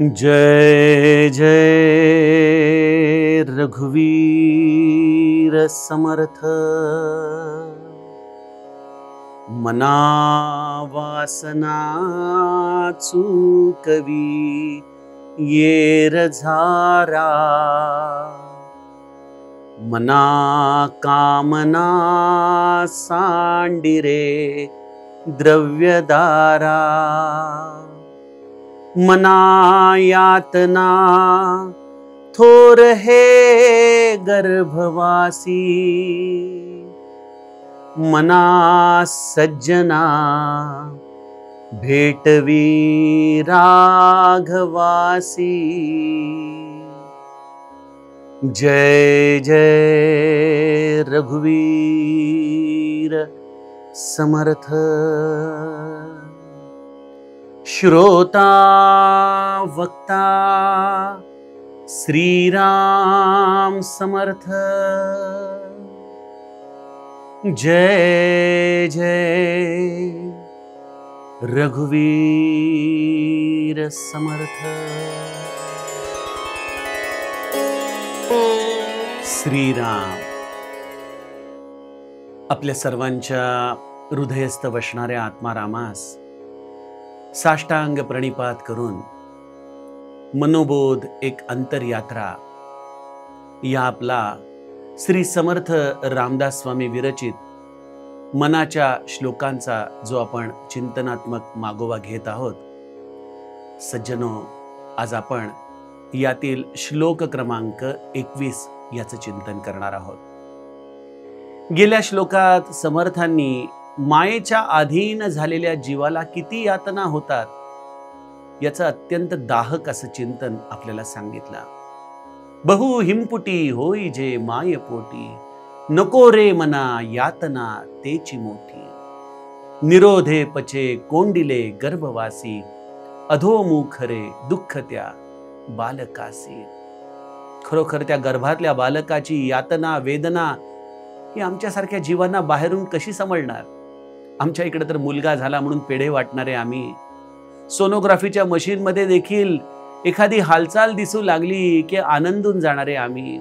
जय जय रघुवीर समर्थ। मना वासना चुकवी येर झारा, मना कामना सांडिरे द्रव्यदारा, मना यातना थोर हे गर्भवासी, मना सज्जना भेटवी राघवासी। जय जय रघुवीर समर्थ। श्रोता वक्ता श्रीराम समर्थ। जय जय रघुवीर समर्थ। श्रीराम आपल्या सर्वांच्या हृदयस्थ वसणाऱ्या आत्मारामास साष्टांग प्रणिपात करून मनोबोध एक अंतरयात्रा या आपला श्री समर्थ रामदास स्वामी विरचित मनाच्या श्लोकांचा जो आपण चिंतनात्मक मागोवा घेत आहोत। सज्जनो, आज आपण यातील श्लोक क्रमांक 21 याचं चिंतन करणार आहोत। गेल्या श्लोकात समर्थांनी मायेच्या अधीन झालेल्या जीवाला किती यातना होतात याचं अत्यंत दाहक असं चिंतन आपल्याला सांगितलं। बहु हिमपुटी होई जे मायपोटी, नको रे मना यातना तेची मोठी, निरोधे पचे कोंडिले गर्भवासी, अधोमुख रे दुःख त्या बालकासी। खरोखर त्या गर्भातल्या बालकाची यातना वेदना ही आमच्यासारख्या जीवांना बाहेरून कशी समजणार। आमच्या इकडे तर मुलगा झाला म्हणून पेढे वाटणारे आम्ही, सोनोग्राफीच्या मशीनमध्ये देखील एखादी हालचाल दिसू लागली की आनंदून जाणारे आम्ही।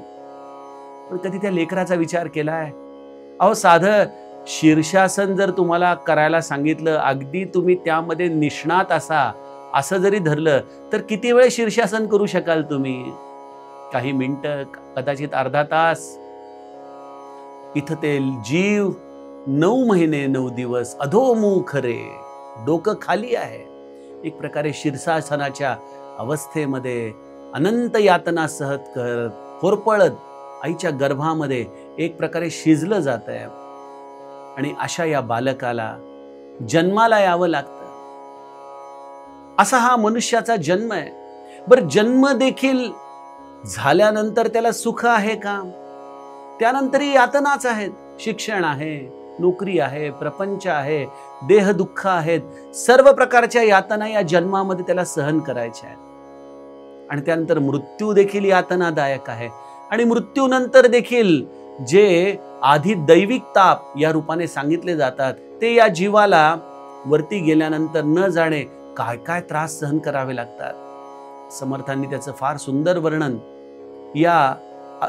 पण कधी त्या लेकराचा विचार केलाय? अहो, साधं शीर्षासन जर तुम्हाला करायला सांगितलं, अगदी तुम्ही त्यामध्ये निष्णात असं जरी धरलं तर किती वेळ शीर्षासन करू शकाल तुम्ही? काही मिनिटं, कदाचित अर्धा तास। इथं ते जीव 9 महिने 9 दिवस अधोमुख रे, डोकं खाली आहे, एक प्रकारे शीर्षासनाच्या अवस्थेमध्ये अनंत यातना सहत करत होरपळत आईच्या गर्भामध्ये एक प्रकारे शिजलं जात आहे। आणि अशा या बालकाला जन्माला यावं लागतं। असा हा मनुष्याचा जन्म आहे। बरं, जन्म देखील झाल्यानंतर त्याला सुख आहे का? त्यानंतरही यातनाच आहेत। शिक्षण आहे, नोकरी आहे, प्रपंच आहे, देह दुःख आहेत, सर्व प्रकारच्या यातना या जन्मामध्ये त्याला सहन करायच्या आहेत। आणि त्यानंतर मृत्यू देखील यातनादायक आहे। आणि मृत्यूनंतर देखील जे आधी दैविक ताप या रूपाने सांगितले जातात ते या जीवाला वरती गेल्यानंतर न जाणे काय काय त्रास सहन करावे लागतात। समर्थांनी त्याचं फार सुंदर वर्णन या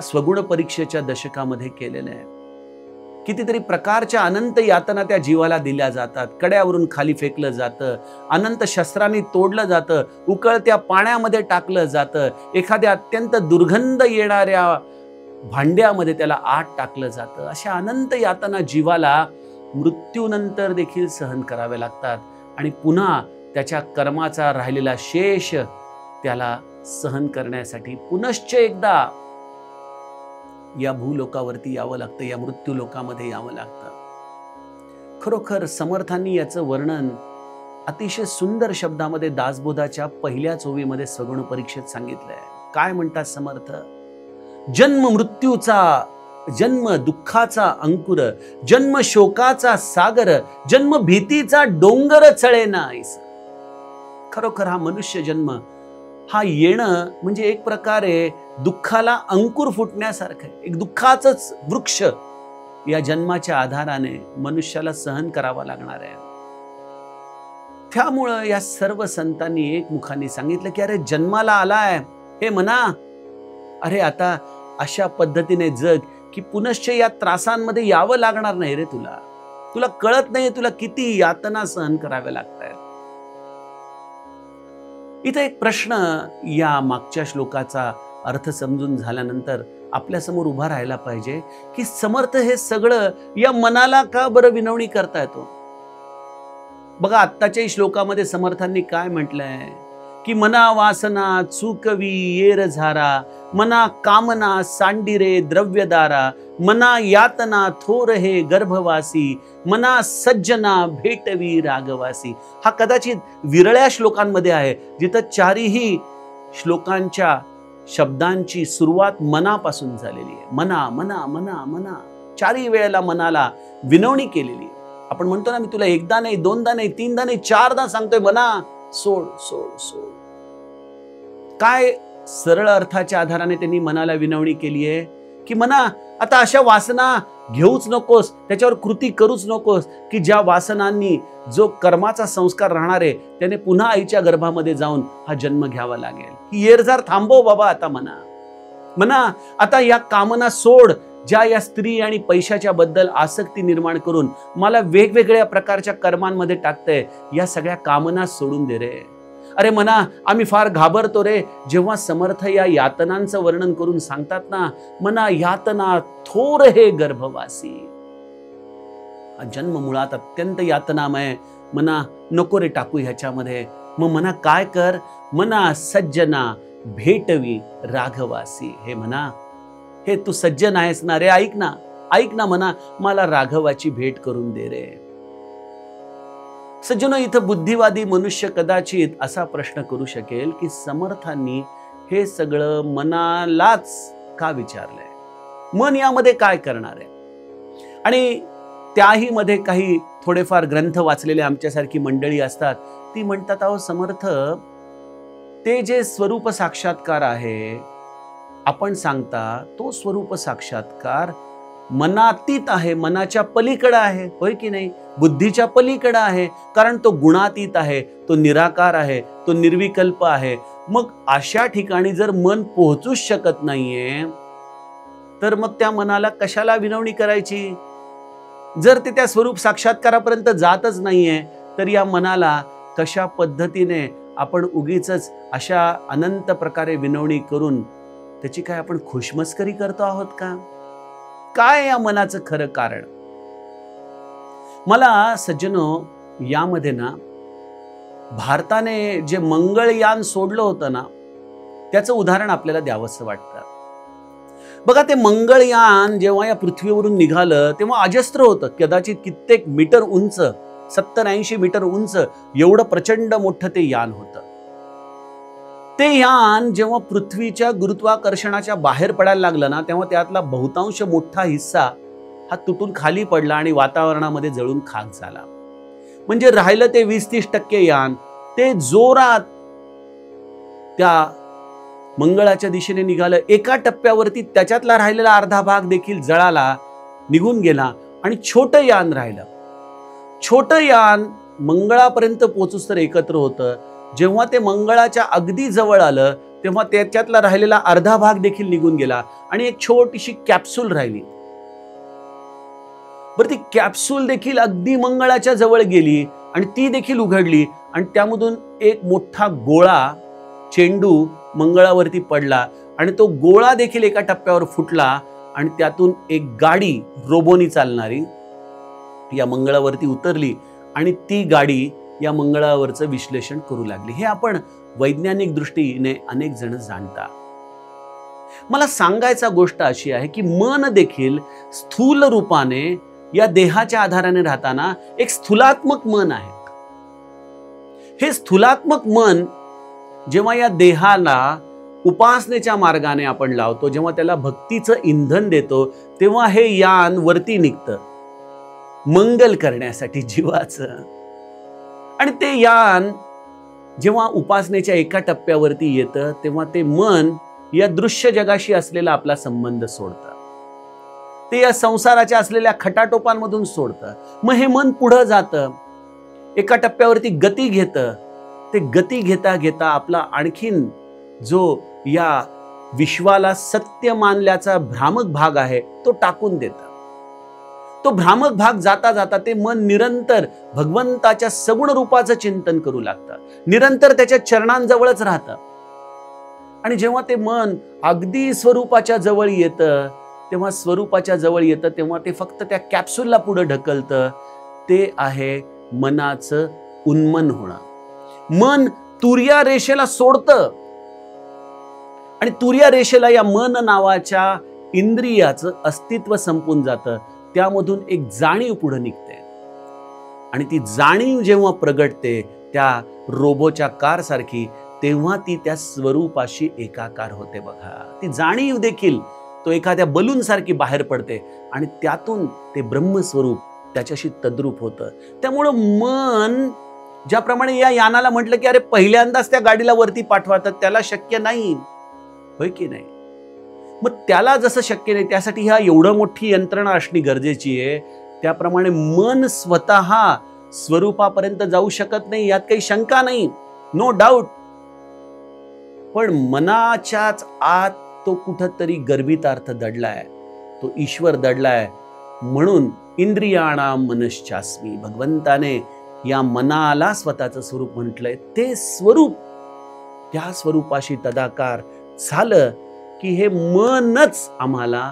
स्वगुण परीक्षेच्या दशकामध्ये केलेलं आहे। कितीतरी प्रकारच्या अनंत यातना त्या जीवाला दिल्या जातात। कड्यावरून खाली फेकलं जातं, अनंत शस्त्रांनी तोडलं जातं, उकळत्या पाण्यामध्ये टाकलं जातं, एखाद्या अत्यंत दुर्गंध येणाऱ्या भांड्यामध्ये त्याला आत टाकलं जातं। अशा अनंत यातना जीवाला मृत्यूनंतर देखील सहन कराव्या लागतात। आणि पुन्हा त्याच्या कर्माचा राहिलेला शेष त्याला सहन करण्यासाठी पुनश्च एकदा या भूलोकावरती यावं लागतं, या मृत्यू लोकामध्ये यावं लागतं। खरोखर समर्थांनी याचं वर्णन अतिशय सुंदर शब्दामध्ये दासबोधाच्या पहिल्याच ओवीमध्ये सगुण परीक्षेत सांगितलंय। काय म्हणतात समर्थ? जन्म मृत्यूचा, जन्म दुःखाचा अंकुर, जन्म शोकाचा सागर, जन्म भीतीचा डोंगर चढेना ऐसा। खरोखर हा मनुष्य जन्म हा येणं म्हणजे एक प्रकारे दुःखाला अंकुर फुटण्यासारखं आहे। एक दुःखाचंच वृक्ष या जन्माच्या आधाराने मनुष्याला सहन करावा लागणार आहे। त्यामुळं या सर्व संतांनी एकमुखाने सांगितलं की अरे जन्माला आलाय हे मना, अरे आता अशा पद्धतीने जग की पुनश्च या त्रासांमध्ये यावं लागणार नाही रे तुला. तुला कळत नाही तुला किती यातना सहन कराव्या लागतायत. इथं एक प्रश्न या मागच्या श्लोकाचा अर्थ समजून झाल्यानंतर आपल्या समोर उभा राहायला पाहिजे की समर्थ हे सगळं या मनाला का बरं विनवणी करता येतो. बघा आत्ताच्याही श्लोकामध्ये समर्थांनी काय म्हटलंय की मना वासना चुकवी येर झारा, मना कामना सांडिरे द्रव्यदारा, मना यातना थोर हे गर्भवासी, मना सज्जना भेटवी रागवासी. हा कदाचित विरळ्या श्लोकांमध्ये आहे जिथं चारही श्लोकांच्या शब्दांची सुरुवात मनापासून झालेली आहे. मना मना मना मना, चारही वेळेला मनाला विनवणी केलेली आहे. आपण म्हणतो ना, मी तुला एकदा नाही, दोनदा नाही, तीनदा नाही, चारदा सांगतोय मना सोड सोड सोड. काय सरळ अर्थाच्या आधाराने त्यांनी मनाला विनवणी केली आहे की मना आता अशा वासना घेऊच नकोस, त्याच्यावर कृती करूच नकोस की ज्या वासनांनी जो कर्माचा संस्कार राहणार आहे त्याने पुन्हा आईच्या गर्भामध्ये जाऊन हा जन्म घ्यावा लागेल. ही येरझार थांबव बाबा आता मना. मना आता या कामना सोड, ज्या या स्त्री आणि पैशाच्या बद्दल आसक्ती निर्माण करून मला वेगवेगळ्या प्रकारच्या कर्मांमध्ये टाकते, या सगळ्या कामना सोडून दे रे. अरे मना आम्ही फार घाबरतो रे जेव्हा समर्थ या यातनांचं वर्णन करून सांगतात ना, मना यातना थोर हे गर्भवासी. जन्म मुळात अत्यंत यातनामय, मना नको रे टाकू ह्याच्यामध्ये. मग मना काय कर, मना सज्जना भेटवी राघवासी. हे म्हणा, हे तू सज्जन आहेस ना रे, ऐक ना ऐक ना मना, मला राघवाची भेट करून दे रे. सज्जनो, इथं बुद्धिवादी मनुष्य कदाचित असा प्रश्न करू शकेल की समर्थांनी हे सगळं मनालाच का विचारलंय, मन यामध्ये काय करणार आहे. आणि त्याही मध्ये काही थोडेफार ग्रंथ वाचलेले आमच्यासारखी मंडळी असतात, ती म्हणतात अहो समर्थ, ते जे स्वरूप साक्षात्कार आहे आपण सांगता तो स्वरूप साक्षात्कार मनातीत आहे, मनाच्या पलीकडे आहे, होय की नाही, बुद्धीच्या पलीकडे आहे. कारण तो गुणातीत आहे, तो निराकार आहे, तो निर्विकल्प आहे. मग अशा ठिकाणी जर मन पोहोचूच शकत नाहीये तर मग त्या मनाला कशाला विनवणी करायची. जर ते त्या स्वरूप साक्षात्कारापर्यंत जातच नाहीये तर या मनाला कशा पद्धतीने आपण उगीच अशा अनंत प्रकारे विनवणी करून त्याची काय आपण खुशमस्करी करतो आहोत का. काय या मनाचं खरं कारण. मला सज्जनो यामध्ये ना भारताने जे मंगळयान सोडलं होतं ना त्याचं उदाहरण आपल्याला द्यावंसं वाटतं. बघा, ते मंगळयान जेव्हा या पृथ्वीवरून निघालं तेव्हा अजस्त्र होतं, कदाचित कित्येक मीटर उंच, 70-80 मीटर उंच, एवढं प्रचंड मोठं ते यान होतं. ते यान जेव्हा पृथ्वीच्या गुरुत्वाकर्षणाच्या बाहेर पडायला लागलं ना तेव्हा त्यातला बहुतांश मोठा हिस्सा हा तुटून खाली पडला आणि वातावरणामध्ये जळून खाक झाला. म्हणजे राहिलं ते 20-30% यान. ते जोरात त्या मंगळाच्या दिशेने निघालं. एका टप्प्यावरती त्याच्यातला राहिलेला अर्धा भाग देखील जळाला, निघून गेला आणि छोटं यान राहिलं. छोटं यान मंगळापर्यंत पोहोचूस तर एकत्र होतं. जेव्हा ते मंगळाच्या अगदी जवळ आलं तेव्हा त्याच्यातला राहिलेला अर्धा भाग देखील निघून गेला आणि एक छोटीशी कॅप्सूल राहिली. बरं, ती कॅप्सूल देखील अगदी मंगळाच्या जवळ गेली आणि ती देखील उघडली आणि त्यामधून एक मोठा गोळा, चेंडू मंगळावरती पडला आणि तो गोळा देखील एका टप्प्यावर फुटला आणि त्यातून एक गाडी रोबोनी चालणारी या मंगळावरती उतरली आणि ती गाडी या मंगळावरचं विश्लेषण करू लागली. हे आपण वैज्ञानिक दृष्टीने अनेक जण जाणता. मला सांगायचा गोष्ट अशी आहे की मन देखील स्थूल रूपाने या देहाच्या आधाराने राहताना एक स्थूलात्मक मन आहे. हे स्थूलात्मक मन जेव्हा या देहाला उपासनेच्या मार्गाने आपण लावतो, जेव्हा त्याला भक्तीचं इंधन देतो, तेव्हा हे यान वरती निघतं मंगल करण्यासाठी जीवाचं. आणि ते यान जेव्हा उपासनेच्या एका टप्प्यावरती येतं तेव्हा ते मन या दृश्य जगाशी असलेला आपला संबंध सोडतं, ते या संसाराच्या असलेल्या खटाटोपांमधून सोडतं. मग हे मन पुढं जातं. एका टप्प्यावरती गती घेतं. ते गती घेता घेता आपला आणखीन जो या विश्वाला सत्य मानल्याचा भ्रामक भाग आहे तो टाकून देतं. तो भ्रामक भाग जाता जाता ते मन निरंतर भगवंताच्या सगुण रूपाचं चिंतन करू लागतं, निरंतर त्याच्या चरणांजवळच राहतं. आणि जेव्हा ते मन अगदी स्वरूपाच्या जवळ येतं, तेव्हा स्वरूपाच्या जवळ येतं तेव्हा ते फक्त त्या कॅप्सूलला पुढे ढकलतं. ते आहे मनाचं उन्मन होणं. मन तुर्या रेषेला सोडतं आणि तुर्या रेषेला या मन नावाच्या इंद्रियाचं अस्तित्व संपून जातं. त्यामधून एक जाणीव पुढे निघते आणि ती जाणीव जेव्हा प्रगटते त्या रोबोच्या कार सारखी, तेव्हा ती त्या स्वरूपाशी एकाकार होते. बघा, ती जाणीव देखील तो एखाद्या बलून सारखी बाहेर पडते आणि त्यातून ते ब्रह्मस्वरूप त्याच्याशी तद्रूप होतं. त्यामुळं मन, ज्याप्रमाणे या यानाला म्हटलं की अरे पहिल्यांदाच त्या गाडीला वरती पाठवा, तर त्याला शक्य नाही, होय की नाही? मग त्याला जसं शक्य नाही त्यासाठी ह्या एवढं मोठी यंत्रणा असणे गरजेची आहे. त्याप्रमाणे मन स्वतः स्वरूपापर्यंत जाऊ शकत नाही, यात काही शंका नाही, नो डाऊट. पण मनाच्याच आत तो कुठंतरी गर्भितार्थ दडलाय, तो ईश्वर दडलाय. म्हणून इंद्रियाणाम मनश्चास्मी, भगवंताने या मनाला स्वतःचं स्वरूप म्हटलंय. ते स्वरूप, त्या स्वरूपाशी तदाकार झालं की हे मनच आम्हाला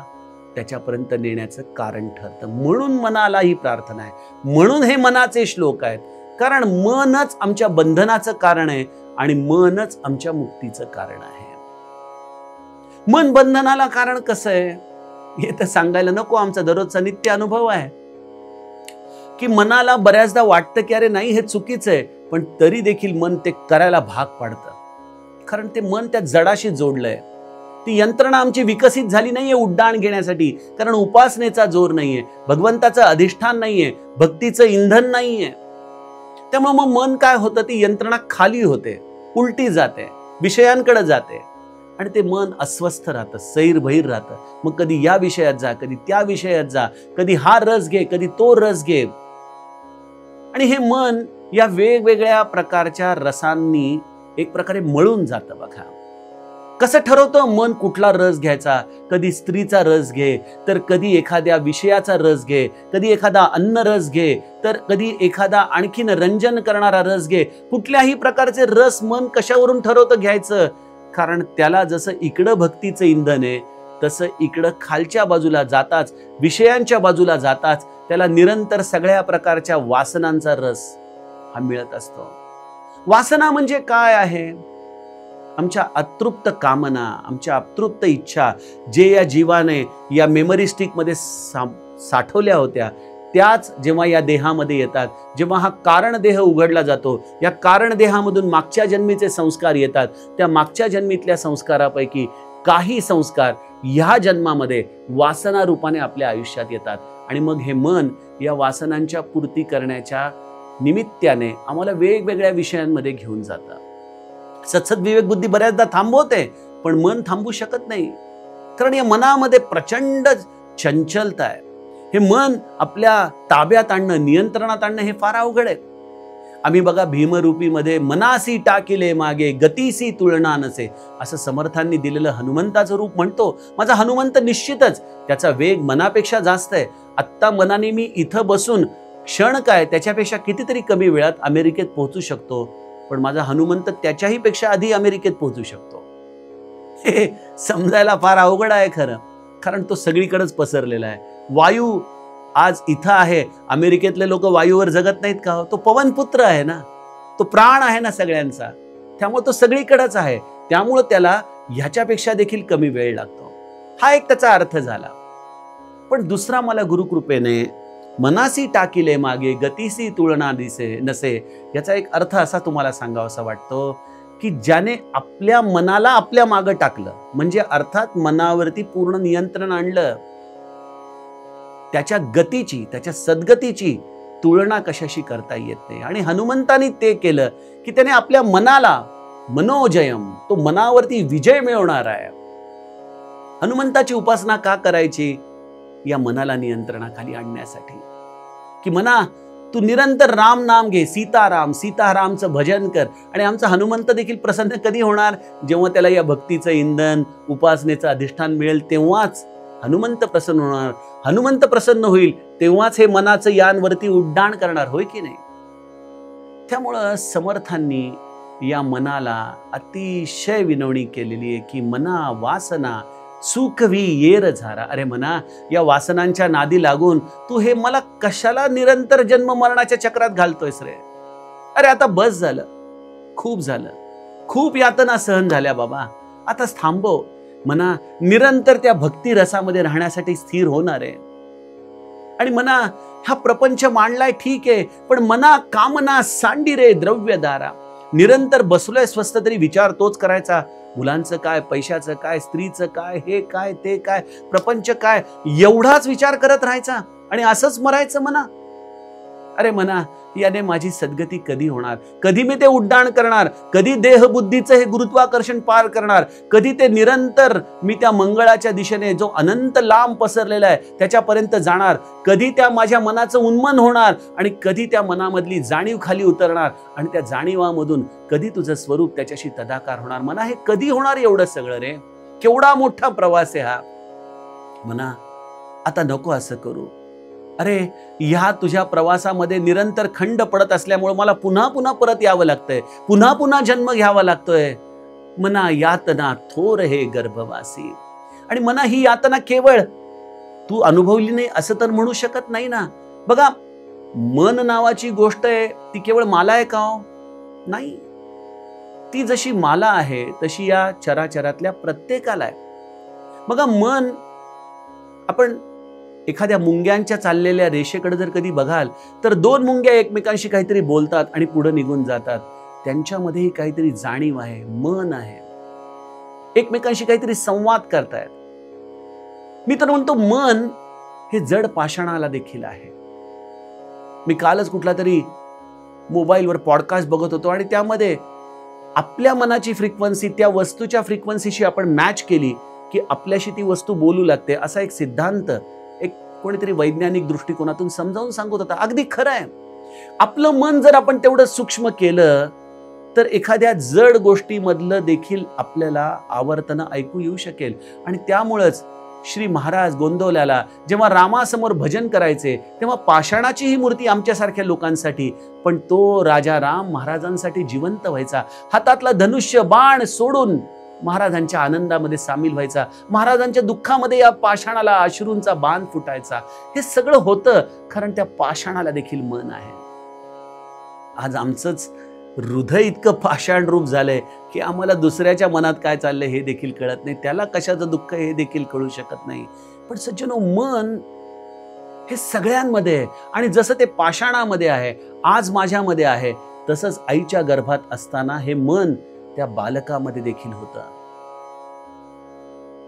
त्याच्यापर्यंत नेण्याचं कारण ठरतं. म्हणून मनाला ही प्रार्थना आहे, म्हणून हे मनाचे श्लोक आहेत. कारण मनच आमच्या बंधनाचं कारण आहे आणि मनच आमच्या मुक्तीचं कारण आहे. मन बंधनाला कारण कसं आहे हे तर सांगायला नको, आमचा दररोजचा नित्य अनुभव आहे की मनाला बऱ्याचदा वाटतं की अरे नाही हे चुकीचं आहे, पण तरी देखील मन ते करायला भाग पाडतं. कारण ते मन त्या जडाशी जोडलंय. ती यंत्रणा आमची विकसित झाली नाहीये उड्डाण घेण्यासाठी, कारण उपासनेचा जोर नाहीये, भगवंताचं अधिष्ठान नाहीये, भक्तीचं इंधन नाहीये. त्यामुळे मग मन काय होतं, ती यंत्रणा खाली होते, उलटी जाते, विषयांकडे जाते आणि ते मन अस्वस्थ राहतं, सैरभैर राहतं. मग कधी या विषयात जा, कधी त्या विषयात जा, कधी हा रस घे, कधी तो रस घे. आणि हे मन या वेगवेगळ्या प्रकारच्या रसांनी एक प्रकारे मळून जातं. बघा कसं ठरवतं मन कुठला रस घ्यायचा. कधी स्त्रीचा रस घे, तर कधी एखाद्या विषयाचा रस घे, कधी एखादा अन्न रस घे, तर कधी एखादा आणखीन रंजन करणारा रस घे. कुठल्याही प्रकारचे रस मन कशावरून ठरवतं घ्यायचं? कारण त्याला जसं इकडं भक्तीचं इंधन आहे, तसं इकडं खालच्या बाजूला जाताच, विषयांच्या बाजूला जाताच त्याला निरंतर सगळ्या प्रकारच्या वासनांचा रस हा मिळत असतो. वासना म्हणजे काय आहे? आमच्या अतृप्त कामना, आमच्या अतृप्त इच्छा, जे या जीवाने या मेमरी स्टिक मध्ये साठवल्या होत्या, त्याच जेव्हा या देहामध्ये येतात, जेव्हा हा कारण देह उघडला जातो, या कारण देहामधून मागच्या जन्मीचे संस्कार येतात. त्या मागच्या जन्मीतल्या संस्कारापैकी काही संस्कार ह्या जन्मामध्ये वासना रूपाने आपल्या आयुष्यात येतात आणि मग हे मन या वासनांच्या पूर्ती करण्याच्या निमित्ताने आम्हाला वेगवेगळ्या विषयांमध्ये घेऊन जातं. सत्सद विवेक बुद्धी बऱ्याचदा थांबवते, पण मन थांबू शकत नाही. कारण या मनामध्ये प्रचंड चंचलता आहे. हे मन आपल्या ताब्यात आणणं, नियंत्रणात आणणं हे फार अवघड आहे. आम्ही बघा भीमरूपीमध्ये मनासी टाकिले मागे गतीसी तुलना नसे असं समर्थांनी दिलेलं हनुमंताचं रूप म्हणतो. माझा हनुमंत निश्चितच त्याचा वेग मनापेक्षा जास्त आहे. आत्ता मनाने मी इथं बसून क्षण काय त्याच्यापेक्षा कितीतरी कमी वेळात अमेरिकेत पोहोचू शकतो, पण माझा हनुमंत त्याच्याही पेक्षा आधी अमेरिकेत पोहोचू शकतो. हे समजायला फार अवघड आहे खरं, कारण तो सगळीकडेच पसरलेला आहे. वायू आज इथं आहे, अमेरिकेतले लोक वायूवर जगत नाहीत का? तो पवनपुत्र आहे ना, तो प्राण आहे ना सगळ्यांचा, त्यामुळे तो सगळीकडेच आहे. त्यामुळे त्याला ह्याच्यापेक्षा देखील कमी वेळ लागतो. हा एक त्याचा अर्थ झाला. पण दुसरा मला गुरुकृपेने मनासी टाकिले मागे गतीसी तुलना दिसे नसे याचा एक अर्थ असा तुम्हाला सांगावासा वाटतो की ज्याने आपल्या मनाला आपल्या मागे टाकलं, म्हणजे अर्थात मनावरती पूर्ण नियंत्रण आणलं, त्याच्या गतीची, त्याच्या सद्गतीची तुलना कशाशी करता येत नाही. आणि हनुमंतानी ते केलं की त्याने आपल्या मनाला मनोजयम, तो मनावरती विजय मिळवणार आहे. हनुमंताची उपासना का करायची? या मनाला नियंत्रणाखाली आणण्यासाठी, की मना तू निरंतर राम नाम घे, सीताराम सीतारामचं भजन कर. आणि आमचा हनुमंत देखील प्रसन्न कधी होणार? जेव्हा त्याला या भक्तीचं इंधन, उपासनेचं अधिष्ठान मिळेल तेव्हाच हनुमंत प्रसन्न होणार. हनुमंत प्रसन्न होईल तेव्हाच हे मनाचं यान वरती उड्डाण करणार, होय की नाही? त्यामुळं समर्थांनी या मनाला अतिशय विनवणी केलेली आहे की मना वासना सुखवी येर झारा. अरे मना, या वासनांच्या नादी लागून तू हे मला कशाला निरंतर जन्म मरणाच्या चक्रात घालतोयस रे? अरे आता बस झालं, खूप झालं, खूप यातना सहन झाल्या बाबा, आता थांबव. मना निरंतर त्या भक्ती रसामध्ये राहण्यासाठी स्थिर होणार आहे. आणि मना हा प्रपंच मांडलाय ठीक आहे, पण मना कामना सांडी रे द्रव्यदारा. निरंतर बसलोय स्वस्त तरी विचार तोच करायचा, मुलांचं काय, पैशाचं काय, स्त्रीचं काय, हे काय, ते काय, प्रपंच काय, एवढाच विचार करत राहायचा आणि असंच मरायचं मना. अरे मना, याने माझी सद्गती कधी होणार? कधी मी ते उड्डाण करणार? कधी देहबुद्धीचं हे गुरुत्वाकर्षण पार करणार? कधी ते निरंतर मी त्या मंगळाच्या दिशेने जो अनंत लांब पसरलेला आहे त्याच्यापर्यंत जाणार? कधी त्या माझ्या मनाचं उन्मन होणार आणि कधी त्या मनामधली जाणीव खाली उतरणार आणि त्या जाणीवामधून कधी तुझं स्वरूप त्याच्याशी तदाकार होणार? मना हे कधी होणार एवढं सगळं रे? केवढा मोठा प्रवास आहे हा. मना आता नको असं करू. अरे ह्या तुझ्या प्रवासामध्ये निरंतर खंड पडत असल्यामुळे मला पुन्हा पुन्हा परत यावं लागतंय, पुन्हा पुन्हा जन्म घ्यावा लागतोय. मना यातना थोर हे गर्भवासी. आणि मना ही यातना केवळ तू अनुभवली नाही असं तर म्हणू शकत नाही ना. बघा, मन नावाची गोष्ट आहे ती केवळ मला आहे का हो? नाही, ती जशी मला आहे तशी या चराचरातल्या प्रत्येकाला आहे. बघा, मन, आपण एखाद्या मुंग्यांच्या चाललेल्या रेषेकडे जर कधी बघाल तर दोन मुंग्या एकमेकांशी काहीतरी बोलतात आणि पुढे निघून जातात. त्यांच्यामध्येही काहीतरी जाणीव आहे, मन आहे, एकमेकांशी काहीतरी संवाद करतायत. मी तर म्हणतो मन हे जड पाषाणाला देखील आहे. मी कालच कुठला तरी मोबाईलवर पॉडकास्ट बघत होतो आणि त्यामध्ये आपल्या मनाची फ्रिक्वेन्सी त्या वस्तूच्या फ्रिक्वेन्सीशी आपण मॅच केली की आपल्याशी ती वस्तू बोलू लागते, असा एक सिद्धांत एक कोणीतरी वैज्ञानिक दृष्टिकोनातून समजावून सांगत होता. अगदी खरं आहे. आपलं मन जर आपण तेवढं सूक्ष्म केलं तर एखाद्या जड गोष्टीमधलं देखील आपल्याला आवर्तन ऐकू येऊ शकेल. आणि त्यामुळेच श्री महाराज गोंदवल्याला जेव्हा रामासमोर भजन करायचे तेव्हा पाषाणाची ही मूर्ती आमच्यासारख्या लोकांसाठी, पण तो राजा राम महाराजांसाठी जिवंत व्हायचा. हातातला धनुष्य बाण सोडून महाराजांच्या आनंदामध्ये सामील व्हायचा, महाराजांच्या दुःखामध्ये या पाषाणाला अश्रूंचा बाण फुटायचा. हे सगळं होतं कारण त्या पाषाणाला देखील मन आहे. आज आमचंच हृदय इतकं पाषाण रूप झालंय की आम्हाला दुसऱ्याच्या मनात काय चाललंय हे देखील कळत नाही, त्याला कशाचं दुःख हे देखील कळू शकत नाही. पण सज्जनो, मन हे सगळ्यांमध्ये आहे. आणि जसं ते पाषाणामध्ये आहे, आज माझ्यामध्ये आहे, तसंच आईच्या गर्भात असताना हे मन त्या बालकामध्ये देखील होतं.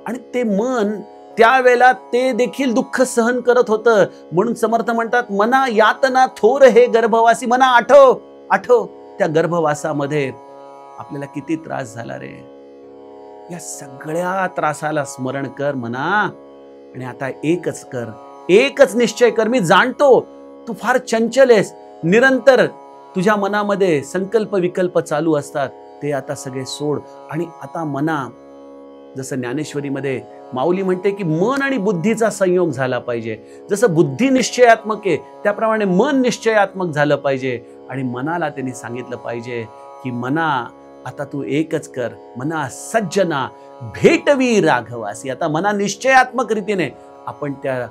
आणि ते मन त्यावेळेला ते देखील दुःख सहन करत होतं. म्हणून समर्थ म्हणतात, मना यातना थोर हे गर्भवासी. मना आठव, आठव त्या गर्भवासामध्ये आपल्याला किती त्रास झाला रे. या सगळ्या त्रासाला स्मरण कर मना. आणि आता एकच कर, एकच निश्चय कर. मी जाणतो तू फार चंचल आहेस, निरंतर तुझ्या मनामध्ये संकल्प विकल्प चालू असतात, ते आता सगळे सोड. आणि आता मना, जसं ज्ञानेश्वरीमध्ये माऊली म्हणते की मन आणि बुद्धीचा संयोग झाला पाहिजे. जसं बुद्धी निश्चयात्मक आहे त्याप्रमाणे मन निश्चयात्मक झालं पाहिजे. आणि मनाला त्यांनी सांगितलं पाहिजे की मना आता तू एकच कर, मना सज्जना भेटवी राघवासी. आता मना निश्चयात्मक रीतीने आपण त्या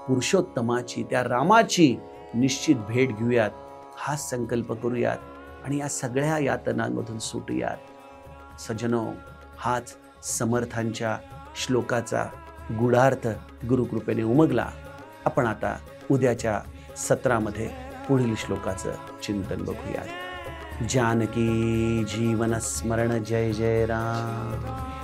पुरुषोत्तमाची, त्या रामाची निश्चित भेट घेऊयात, हा संकल्प करूयात आणि या सगळ्या यातनांमधून सुटूयात. सज्जनो, हाच समर्थांच्या श्लोकाचा गूढार्थ गुरुकृपेने उमगला. आपण आता उद्याच्या सत्रामध्ये पुढील श्लोकाचं चिंतन बघूया. जानकी जीवन स्मरण, जय जय राम.